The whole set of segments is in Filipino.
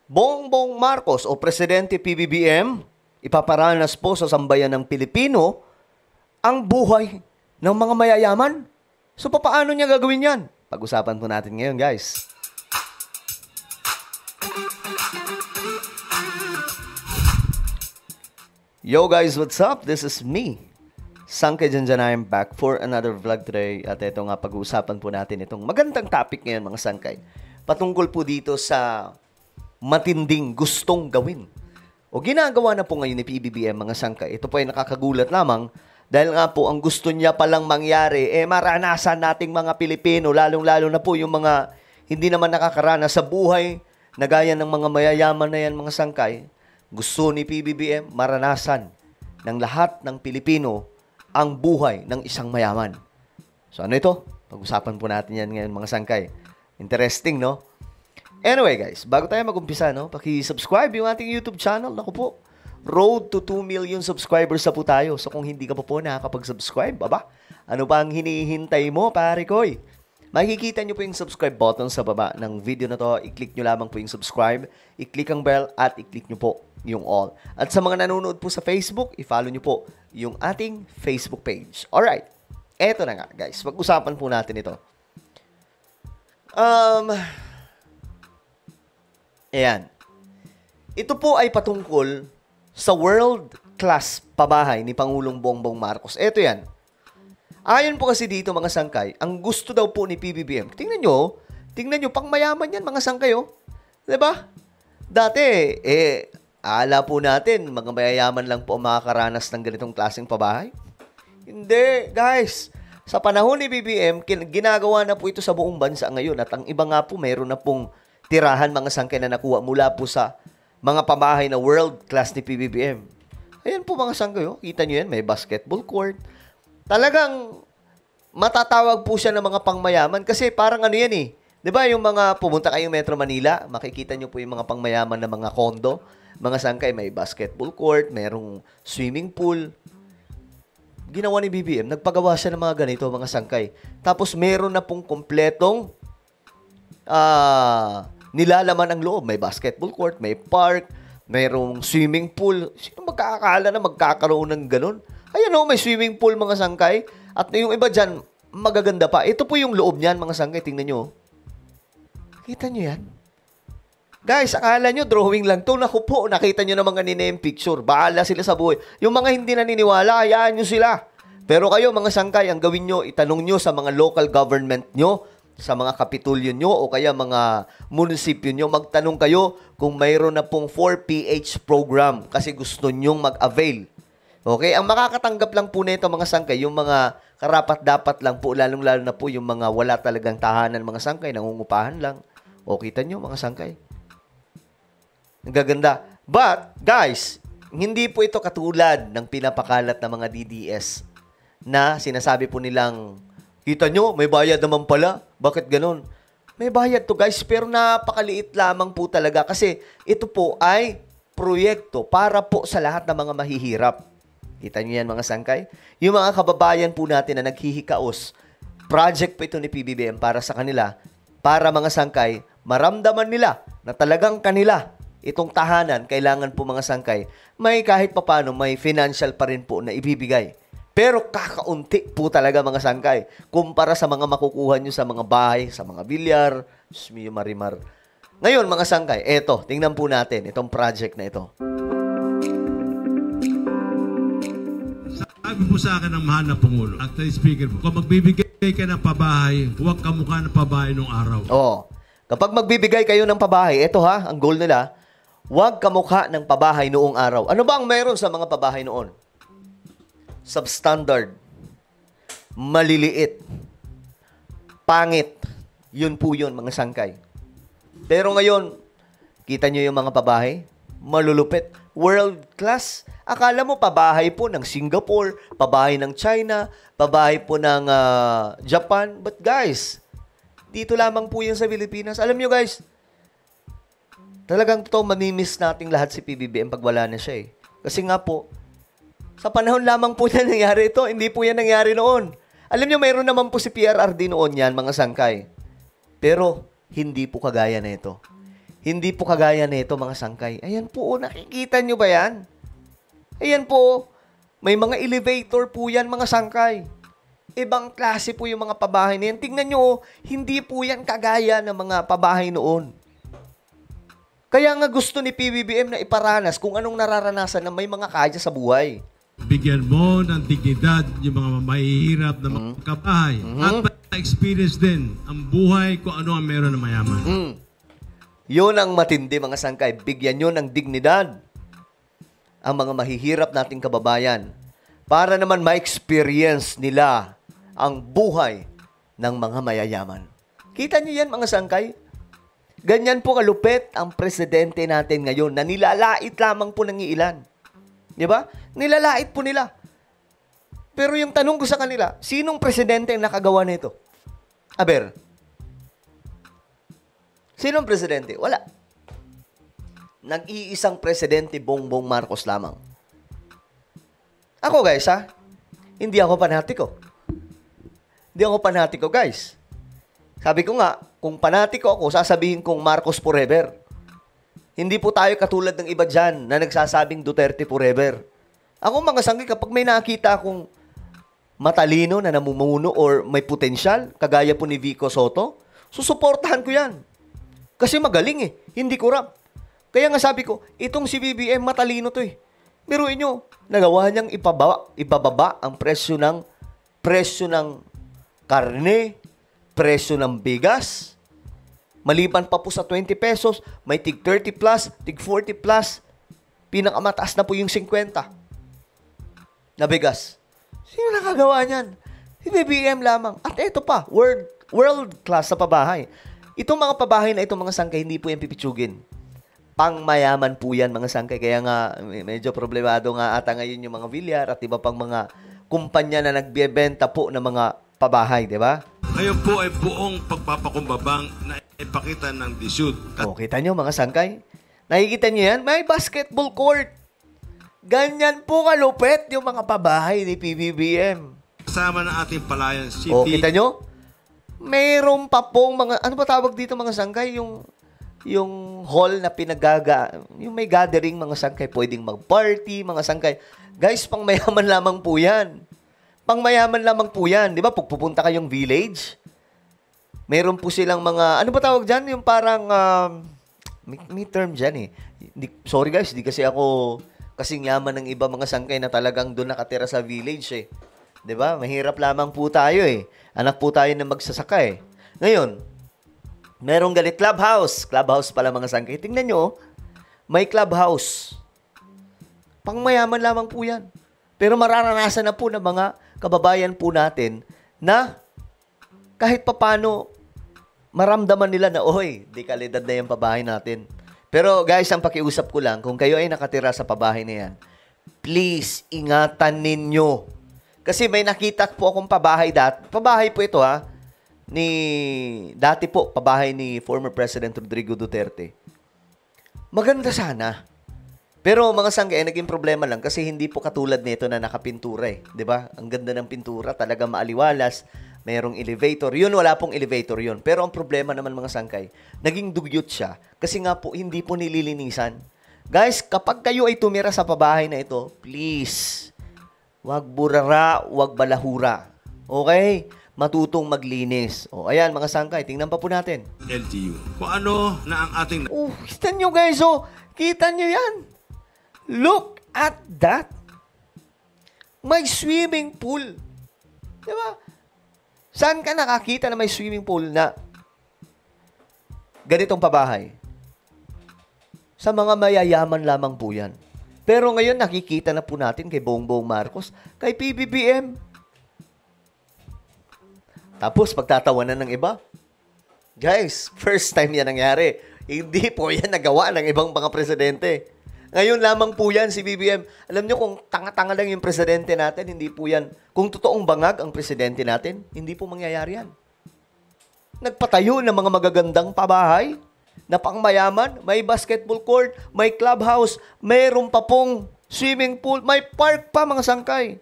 Bongbong Marcos o Presidente PBBM, ipaparanas po sa sambayan ng Pilipino ang buhay ng mga mayayaman. So, paano niya gagawin yan? Pag-usapan po natin ngayon, guys. Yo guys, what's up? This is me, Sangkay Janjan. I'm back for another vlog today. At ito nga, pag-uusapan po natin itong magandang topic ngayon, mga Sangkay. Patungkol po dito sa matinding gustong gawin o ginagawa na po ngayon ni PBBM, mga Sangkay. Ito po ay nakakagulat lamang dahil nga po ang gusto niya palang mangyari, maranasan nating mga Pilipino, lalong-lalo na po yung mga hindi naman nakakaranas sa buhay na gaya ng mga mayayaman na yan, mga Sangkay. Gusto ni PBBM maranasan ng lahat ng Pilipino ang buhay ng isang mayaman. So ano ito? Pag-usapan po natin yan ngayon, mga Sangkay. Interesting, no? Anyway guys, bago tayo mag-umpisa, no, paki-subscribe yung ating YouTube channel. Naku po, road to 2 million subscribers na po tayo. So kung hindi ka pa po nakakapag-subscribe, ano ba ang hinihintay mo, pare koy? Makikita nyo po yung subscribe button sa baba ng video na to. I-click nyo lamang po yung subscribe, i-click ang bell, at i-click nyo po yung all. At sa mga nanonood po sa Facebook, i-follow nyo po yung ating Facebook page. Alright, eto na nga guys, pag-usapan po natin ito. Ayan. Ito po ay patungkol sa world-class pabahay ni Pangulong Bongbong Marcos. Eto yan. Ayon po kasi dito, mga Sangkay, ang gusto daw po ni PBBM, tingnan nyo, pang mayaman yan, mga Sangkay, oh. Diba? Dati, ala po natin, mga mayayaman lang po ang makakaranas ng ganitong klaseng pabahay. Hindi, guys. Sa panahon ni PBBM, ginagawa na po ito sa buong bansa ngayon. At ang iba nga po, mayroon na pong tirahan, mga Sangkay, na nakuha mula po sa mga pabahay na world-class ni PBBM. Ayan po, mga Sangkay, oh. Kita nyo yan, may basketball court. Talagang matatawag po siya ng mga pangmayaman kasi parang ano yan eh. 'Di ba yung mga pumunta kayong Metro Manila, makikita niyo po yung mga pangmayaman na mga kondo, mga Sangkay, may basketball court, merong swimming pool. Ginawa ni BBM, nagpagawa siya ng mga ganito, mga Sangkay. Tapos meron na pong kompletong nilalaman ang loob. May basketball court, may park, merong swimming pool. Sino magkakakala na magkakaroon ng ganun? Ayan o, may swimming pool, mga Sangkay. At yung iba dyan, magaganda pa. Ito po yung loob niyan, mga Sangkay. Tingnan nyo. Kita nyo yan? Guys, akala nyo, drawing lang to. Naku po, nakita nyo na mga name picture. Bahala sila sa buhay. Yung mga hindi naniniwala, hayaan nyo sila. Pero kayo, mga Sangkay, ang gawin nyo, itanong nyo sa mga local government nyo, sa mga kapitulyo nyo, o kaya mga munisipyo nyo, magtanong kayo kung mayroon na pong 4PH program kasi gusto nyong mag-avail. Okay, ang makakatanggap lang po nito, mga Sangkay, yung mga karapat-dapat lang po, lalong-lalo na po yung mga wala talagang tahanan, mga Sangkay, nangungupahan lang. O, kita nyo, mga Sangkay. Ang gaganda. But, guys, hindi po ito katulad ng pinapakalat ng mga DDS na sinasabi po nilang, kita nyo, may bayad naman pala. Bakit ganun? May bayad to, guys, pero napakaliit lamang po talaga kasi ito po ay proyekto para po sa lahat ng mga mahihirap. Kita nyo yan, mga Sangkay? Yung mga kababayan po natin na naghihikaos, project po ito ni PBBM para sa kanila, para, mga Sangkay, maramdaman nila na talagang kanila, itong tahanan, kailangan po, mga Sangkay, may kahit papano, may financial pa rin po na ibibigay. Pero kakaunti po talaga, mga Sangkay, kumpara sa mga makukuha nyo sa mga bahay, sa mga bilyar, Miyo Marimar. Ngayon, mga Sangkay, eto, tingnan po natin itong project na ito. Sabi po sa akin ng mahal na Pangulo, at speaker po, kung magbibigay ka ng pabahay, huwag kamukha ng pabahay nung araw. Oo. Kapag magbibigay kayo ng pabahay, ito ha, ang goal nila, huwag kamukha ng pabahay noong araw. Ano ba ang meron sa mga pabahay noon? Substandard. Maliliit. Pangit. Yun po yun, mga Sangkay. Pero ngayon, kita nyo yung mga pabahay? Malulupit. World class. Akala mo pabahay po ng Singapore, pabahay ng China, pabahay po ng Japan. But guys, dito lamang po yan sa Pilipinas. Alam nyo guys, talagang totoo mamimiss nating lahat si PBBM pag wala na siya eh. Kasi nga po, sa panahon lamang po na nangyari ito, hindi po yan nangyari noon. Alam nyo, mayroon naman po si PRRD noon yan, mga Sangkay. Pero, hindi po kagaya na ito. Hindi po kagaya nito mga sangkay. Ayan po, nakikita nyo ba yan? Ayan po, may mga elevator po yan mga sangkay. Ibang klase po yung mga pabahay na yan. Tingnan nyo, hindi po yan kagaya ng mga pabahay noon. Kaya nga gusto ni PBBM na iparanas kung anong nararanasan na may mga kaya sa buhay. Bigyan mo ng dignidad yung mga mahihirap na mga kabahay. At ma-experience din ang buhay kung ano ang meron ng mayaman. Yun ang matindi mga sangkay. Bigyan nyo ng dignidad ang mga mahihirap nating kababayan para naman ma-experience nila ang buhay ng mga mayayaman. Kita nyo yan mga sangkay? Ganyan po kalupit ang presidente natin ngayon na nilalait lamang po ng ilan. Di ba? Nilalait po nila. Pero yung tanong ko sa kanila, sinong presidente ang nakagawa nito? Aber, sinong presidente? Wala. Nag-iisang presidente, Bongbong Marcos lamang. Ako guys ha, hindi ako panatiko. Hindi ako panatiko guys. Sabi ko nga, kung panatiko ako, sasabihin kong Marcos forever. Hindi po tayo katulad ng iba dyan na nagsasabing Duterte forever. Ako mga sangkay, kapag may nakita akong matalino na namumuno or may potensyal, kagaya po ni Vico Soto, susuportahan ko yan. Kasi magaling hindi kurap. Kaya nga sabi ko, itong si BBM matalino to Biruin nyo, nagawa niyang ibababa ang presyo ng karne, presyo ng bigas. Maliban pa po sa 20 pesos, may tig 30 plus, tig 40 plus. Pinakamataas na po yung 50 na bigas. Sino nakagawa niyan? Si BBM lamang. At ito pa, world class sa pabahay. Itong mga pabahay na itong mga sangkay, hindi po yan pipitsugin. Pangmayaman po yan mga sangkay. Kaya nga, medyo problemado nga ata ngayon yung mga Villar at iba pang mga kumpanya na nagbebenta po ng mga pabahay, di ba? Ngayon po ay buong pagpapakumbabang na ipakita ng DSUD. Kita nyo mga sangkay? Nakikita nyo yan? May basketball court. Ganyan po kalupit yung mga pabahay ni PBBM. Kasama ng ating Palayan City. Kita nyo? Mayroon pa pong mga, ano ba tawag dito mga sangkay? Yung hall na yung may gathering mga sangkay, pwedeng mag-party, mga sangkay. Guys, pangmayaman lamang po yan. Pangmayaman lamang po yan. Di ba? Pag pupunta kayong village, meron po silang mga, ano ba tawag dyan? Yung parang, may term dyan sorry guys, di kasi ako kasing yaman ng iba mga sangkay na talagang doon nakatira sa village Di ba? Mahirap lamang po tayo Anak po tayo na magsasaka Ngayon, merong galit clubhouse. Clubhouse pala mga sangkay. Tingnan nyo, may clubhouse. Pangmayaman lamang po yan. Pero mararanasan na po ng mga kababayan po natin na kahit papano maramdaman nila na, di kalidad na yung pabahay natin. Pero guys, ang pakiusap ko lang, kung kayo ay nakatira sa pabahay na yan, please, ingatan ninyo. Kasi may nakita po akong pabahay Pabahay po ito dati po, pabahay ni former President Rodrigo Duterte. Maganda sana. Pero mga sangkay, naging problema lang kasi hindi po katulad nito na nakapintura Di ba? Ang ganda ng pintura, talaga maaliwalas. Mayroong elevator. Yun, wala pong elevator yun. Pero ang problema naman mga sangkay, naging dugyot siya kasi nga po, hindi po nililinisan. Guys, kapag kayo ay tumira sa pabahay na ito, please, wag burara, wag balahura. Okay? Matutong maglinis. Ayan mga sangkay, tingnan pa po natin. LGU. Kung ano na ang ating... Kita nyo guys, kita nyo yan. Look at that. May swimming pool. Diba? Saan ka nakakita na may swimming pool na ganitong pabahay? Sa mga mayayaman lamang po yan. Pero ngayon nakikita na po natin kay Bongbong Marcos, kay PBBM. Tapos pagtatawanan ng iba. Guys, first time yan nangyari. Hindi po yan nagawa ng ibang mga presidente. Ngayon lamang po yan si BBM. Alam nyo kung tanga-tanga lang yung presidente natin, hindi po yan. Kung totoong bangag ang presidente natin, hindi po mangyayari yan. Nagpatayo ng mga magagandang pabahay na pangmayaman, may basketball court, may clubhouse, mayroon pa pong swimming pool, may park pa mga sangkay.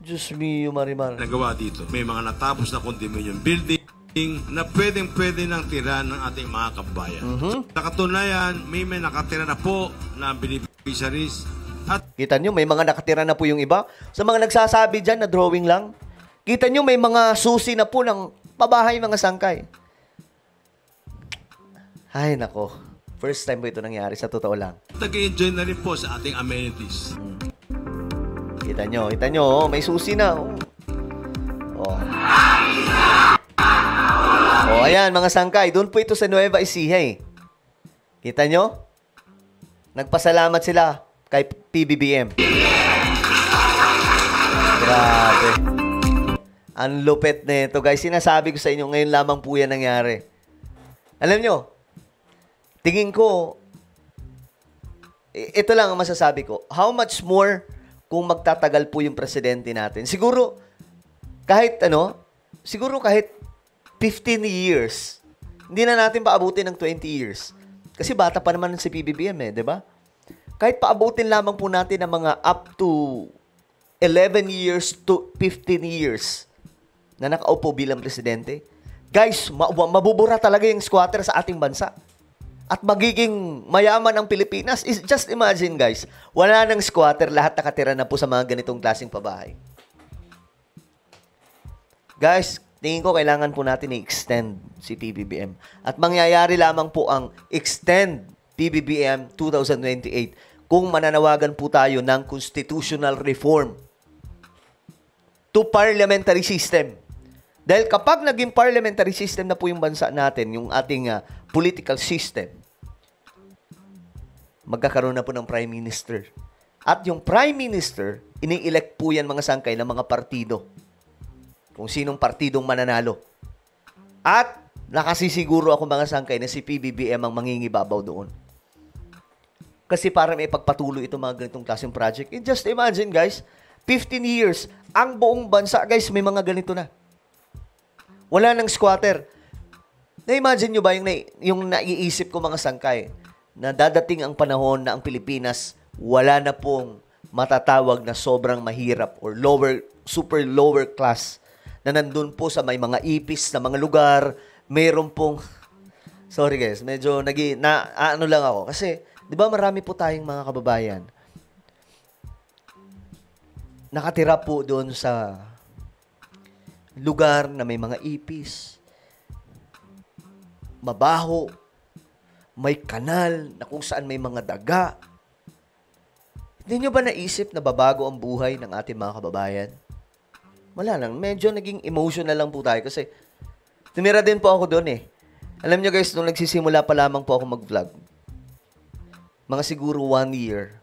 Diyos mio, Marimar. Nagawa dito. May mga natapos na condominium building. na pwedeng-pwede nang tira ng ating mga kabayan. Sa katunayan, may nakatira na po na beneficiaries at Kita nyo, may mga nakatira na po yung iba. Sa mga nagsasabi dyan na drawing lang, kita nyo, may mga susi na po ng pabahay mga sangkay. Ay, nako. First time po ito nangyari, sa totoo lang. nag-enjoy na rin po sa ating amenities. Kita nyo, oh, may susi na. Oh. Oh. Oh, ayan, mga sangkay. Doon po ito sa Nueva Ecija eh. Kita nyo? Nagpasalamat sila kay PBBM. Grabe. Ang lupit na ito, guys. Sinasabi ko sa inyo, ngayon lamang po yan nangyari. Alam nyo, tingin ko, ito lang ang masasabi ko. How much more kung magtatagal po yung presidente natin? Siguro, kahit 15 years. Hindi na natin paabutin ng 20 years. Kasi bata pa naman si PBBM eh, di ba? Kahit paabutin lamang po natin ng mga up to 11 years to 15 years na nakaupo bilang presidente. Guys, mabubura talaga yung squatter sa ating bansa. At magiging mayaman ang Pilipinas. Just imagine guys, wala nang squatter, lahat nakatira na po sa mga ganitong klaseng pabahay. Guys, tingin ko kailangan po natin i-extend si PBBM. At mangyayari lamang po ang extend PBBM 2028 kung mananawagan po tayo ng constitutional reform to parliamentary system. Dahil kapag naging parliamentary system na po yung bansa natin, yung ating political system, magkakaroon na po ng Prime Minister. At yung Prime Minister, ini-elect po yan mga sangkay ng mga partido. Kung sinong partidong mananalo. At nakasisiguro ako mga sangkay na si PBBM ang mangingibabaw doon. Kasi para may pagpatuloy itong mga ganitong klaseng project. Just imagine guys, 15 years, ang buong bansa guys may mga ganito na. Wala nang squatter. Na-imagine nyo ba yung naiisip ko mga sangkay na dadating ang panahon na ang Pilipinas wala na pong matatawag na sobrang mahirap or super lower class na nandun po sa may mga ipis na mga lugar, mayroon pong, sorry guys, medyo ano lang ako. Kasi, di ba marami po tayong mga kababayan nakatira po doon sa lugar na may mga ipis, mabaho, may kanal na kung saan may mga daga. Hindi nyo ba naisip na babago ang buhay ng ating mga kababayan? Wala lang. Medyo naging emotional lang po tayo kasi tumira din po ako doon eh. Alam nyo guys, nung nagsisimula pa lamang po ako mag-vlog, mga siguro 1 year,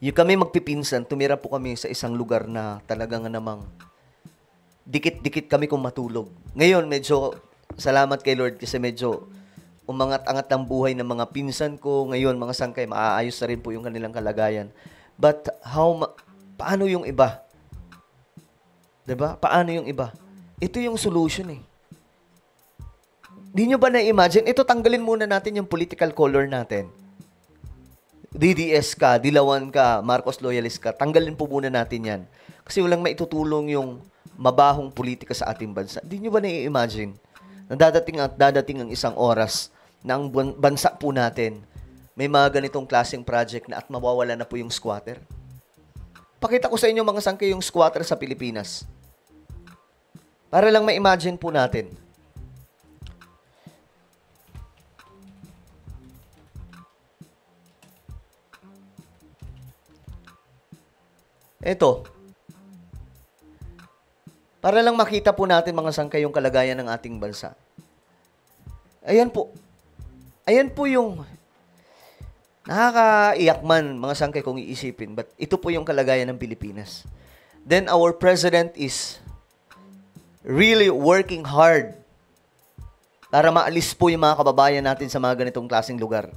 yung kami magpipinsan, tumira po kami sa isang lugar na talagang namang dikit-dikit kami kung matulog. Ngayon, medyo salamat kay Lord kasi medyo umangat-angat ang buhay ng mga pinsan ko. Ngayon, mga sangkay, maaayos na rin po yung kanilang kalagayan. But paano yung iba? Diba? Paano yung iba? Ito yung solution eh. Di nyo ba na-imagine? Ito, tanggalin muna natin yung political color natin. DDS ka, Dilawan ka, Marcos loyalist ka, tanggalin po muna natin yan. Kasi walang maitutulong yung mabahong politika sa ating bansa. Di nyo ba na-imagine? Na dadating ang isang oras na ang bansa po natin may mga ganitong klaseng project na at mawawala na po yung squatter. Pakita ko sa inyo mga sangkay yung squatter sa Pilipinas. Para lang ma-imagine po natin. Ito. Para lang makita po natin mga sangkay yung kalagayan ng ating bansa. Ayan po. Ayan po yung nakakaiyak man mga sangkay kung iisipin. But ito po yung kalagayan ng Pilipinas. Then our president is really working hard para maalis po yung mga kababayan natin sa mga ganitong klaseng lugar.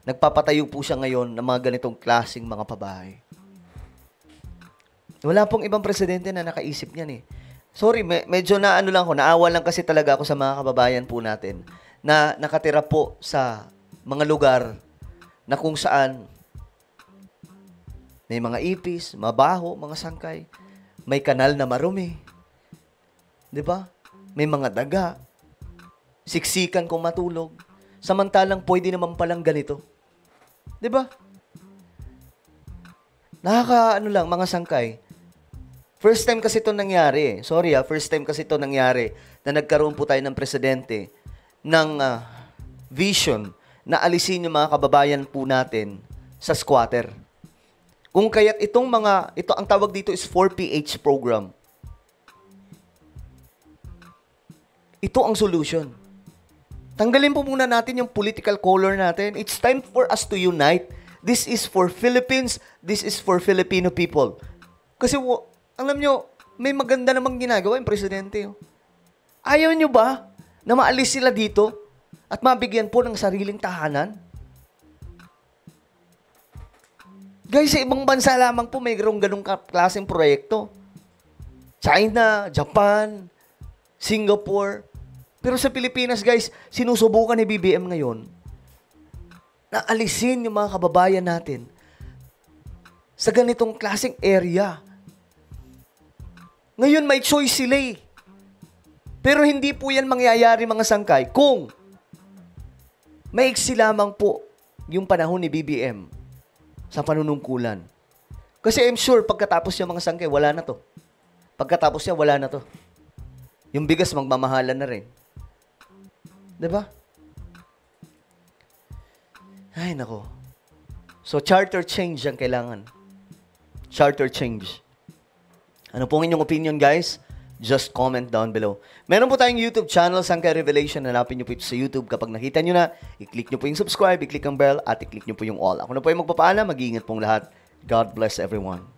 Nagpapatayo po siya ngayon ng mga ganitong klaseng mga pabahay. Wala pong ibang presidente na nakaisip niyan eh. Sorry, medyo naawa lang kasi talaga ako sa mga kababayan po natin na nakatira po sa mga lugar na kung saan may mga ipis, mabaho, mga sangkay, may kanal na marumi. 'Di ba? may mga daga, siksikan kung matulog, samantalang pwede naman palang ganito. 'Di ba? Lang, mga sangkay. First time kasi ito nangyari. Sorry first time kasi ito nangyari na nagkaroon po tayo ng presidente ng vision na alisin yung mga kababayan po natin sa squatter. Kung kaya't ito ang tawag dito is 4PH program. Ito ang solution. Tanggalin po muna natin yung political color natin. It's time for us to unite. This is for Philippines. This is for Filipino people. Kasi, alam nyo, may maganda namang ginagawa yung presidente. Ayaw nyo ba na maalis sila dito at mabigyan po ng sariling tahanan? Guys, sa ibang bansa lamang po mayroong ganong klaseng proyekto. China, Japan, Singapore. Pero sa Pilipinas, guys, sinusubukan ni BBM ngayon na alisin yung mga kababayan natin sa ganitong klaseng area. Ngayon, may choice sila eh. Pero hindi po yan mangyayari, mga sangkay, kung maiksi lamang po yung panahon ni BBM sa panunungkulan. Kasi I'm sure, pagkatapos yung mga sangkay, wala na to. Pagkatapos niya, wala na to. Yung bigas, magmamahalan na rin. Diba? Ay, nako. So, charter change ang kailangan. Charter change. Ano pong inyong opinion, guys? Just comment down below. Meron po tayong YouTube channel, Sangkay Revelation. Hanapin nyo po ito sa YouTube. Kapag nakita nyo na, i-click nyo po yung subscribe, i-click ang bell, at i-click nyo po yung all. Ako na po yung magpapaalam. Mag-iingat pong lahat. God bless everyone.